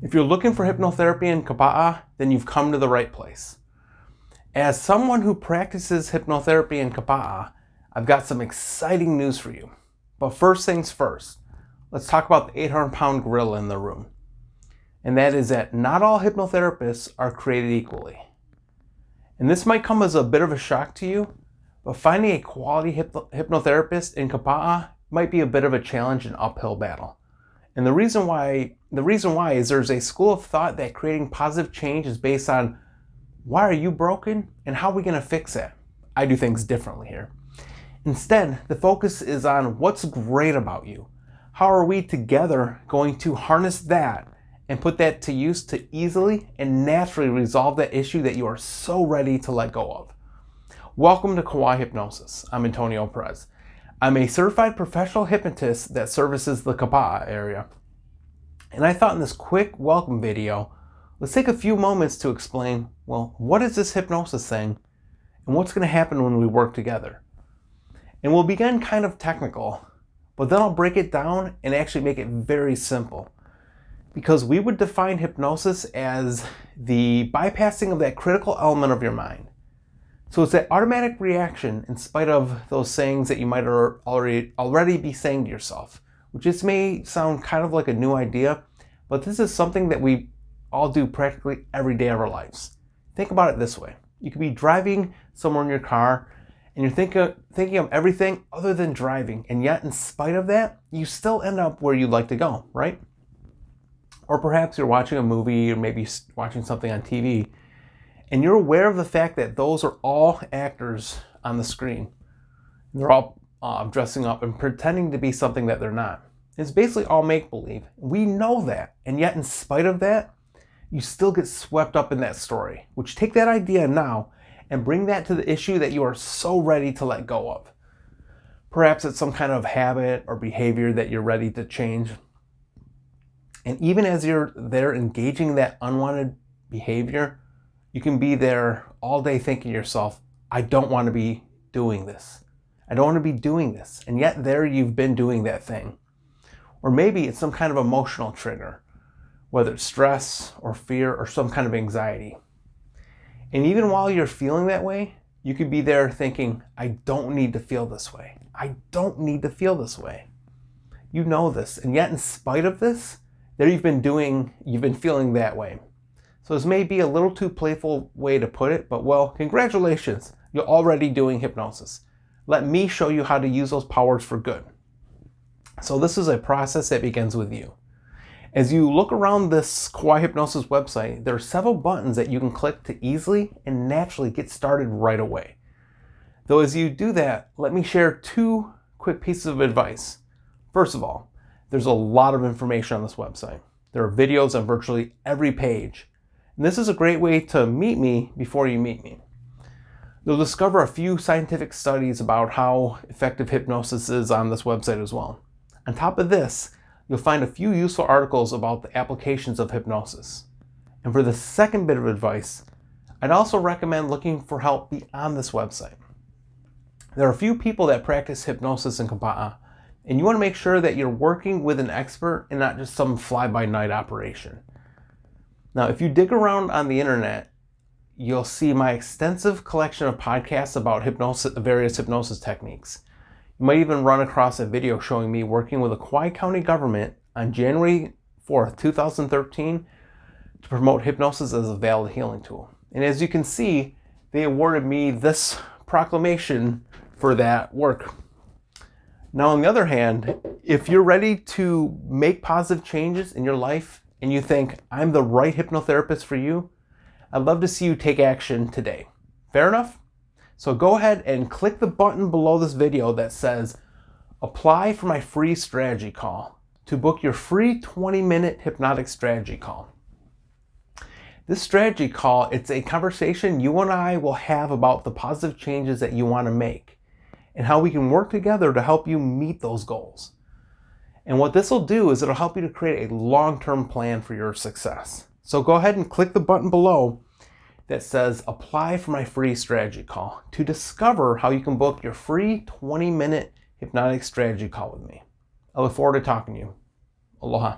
If you're looking for hypnotherapy in kapaa, then you've come to the right place. As someone who practices hypnotherapy in kapaa, I've got some exciting news for you. But first things first, let's talk about the 800-pound gorilla in the room. And that is that not all hypnotherapists are created equally. And this might come as a bit of a shock to you, but finding a quality hypnotherapist in kapaa might be a bit of a challenge and uphill battle. And the reason why is there's a school of thought that creating positive change is based on why are you broken and how are we going to fix it? I do things differently here. Instead, the focus is on what's great about you. How are we together going to harness that and put that to use to easily and naturally resolve that issue that you are so ready to let go of? Welcome to Kauai Hypnosis. I'm Antonio Perez. I'm a certified professional hypnotist that services the kapaa area. And I thought in this quick welcome video, let's take a few moments to explain, well, what is this hypnosis thing and what's going to happen when we work together? And we'll begin kind of technical, but then I'll break it down and actually make it very simple. Because we would define hypnosis as the bypassing of that critical element of your mind. So it's that automatic reaction in spite of those sayings that you might already be saying to yourself, which just may sound kind of like a new idea, but this is something that we all do practically every day of our lives. Think about it this way. You could be driving somewhere in your car and you're thinking of everything other than driving, and yet in spite of that, you still end up where you'd like to go, right? Or perhaps you're watching a movie or maybe watching something on TV, and you're aware of the fact that those are all actors on the screen. They're all dressing up and pretending to be something that they're not. It's basically all make-believe. We know that, and yet in spite of that, you still get swept up in that story, which take that idea now and bring that to the issue that you are so ready to let go of. Perhaps it's some kind of habit or behavior that you're ready to change. And even as you're there engaging that unwanted behavior, you can be there all day thinking to yourself, I don't want to be doing this. I don't want to be doing this. And yet there you've been doing that thing. Or maybe it's some kind of emotional trigger, whether it's stress or fear or some kind of anxiety. And even while you're feeling that way, you could be there thinking, I don't need to feel this way. I don't need to feel this way. You know this. And yet in spite of this, there you've been feeling that way. So this may be a little too playful way to put it, but well, congratulations, you're already doing hypnosis. Let me show you how to use those powers for good. So this is a process that begins with you. As you look around this Kauai Hypnosis website, there are several buttons that you can click to easily and naturally get started right away. Though as you do that, let me share two quick pieces of advice. First of all, there's a lot of information on this website. There are videos on virtually every page. And this is a great way to meet me before you meet me. You'll discover a few scientific studies about how effective hypnosis is on this website as well. On top of this, you'll find a few useful articles about the applications of hypnosis. And for the second bit of advice, I'd also recommend looking for help beyond this website. There are a few people that practice hypnosis in kapaa, and you want to make sure that you're working with an expert and not just some fly-by-night operation. Now, if you dig around on the internet, you'll see my extensive collection of podcasts about various hypnosis techniques. You might even run across a video showing me working with the Kauai County government on January 4th, 2013 to promote hypnosis as a valid healing tool. And as you can see, they awarded me this proclamation for that work. Now, on the other hand, if you're ready to make positive changes in your life and you think, I'm the right hypnotherapist for you, I'd love to see you take action today. Fair enough? So go ahead and click the button below this video that says, apply for my free strategy call to book your free 20-minute hypnotic strategy call. This strategy call, it's a conversation you and I will have about the positive changes that you want to make and how we can work together to help you meet those goals. And what this will do is it'll help you to create a long-term plan for your success. So go ahead and click the button below that says apply for my free strategy call to discover how you can book your free 20-minute hypnotic strategy call with me. I look forward to talking to you. Aloha.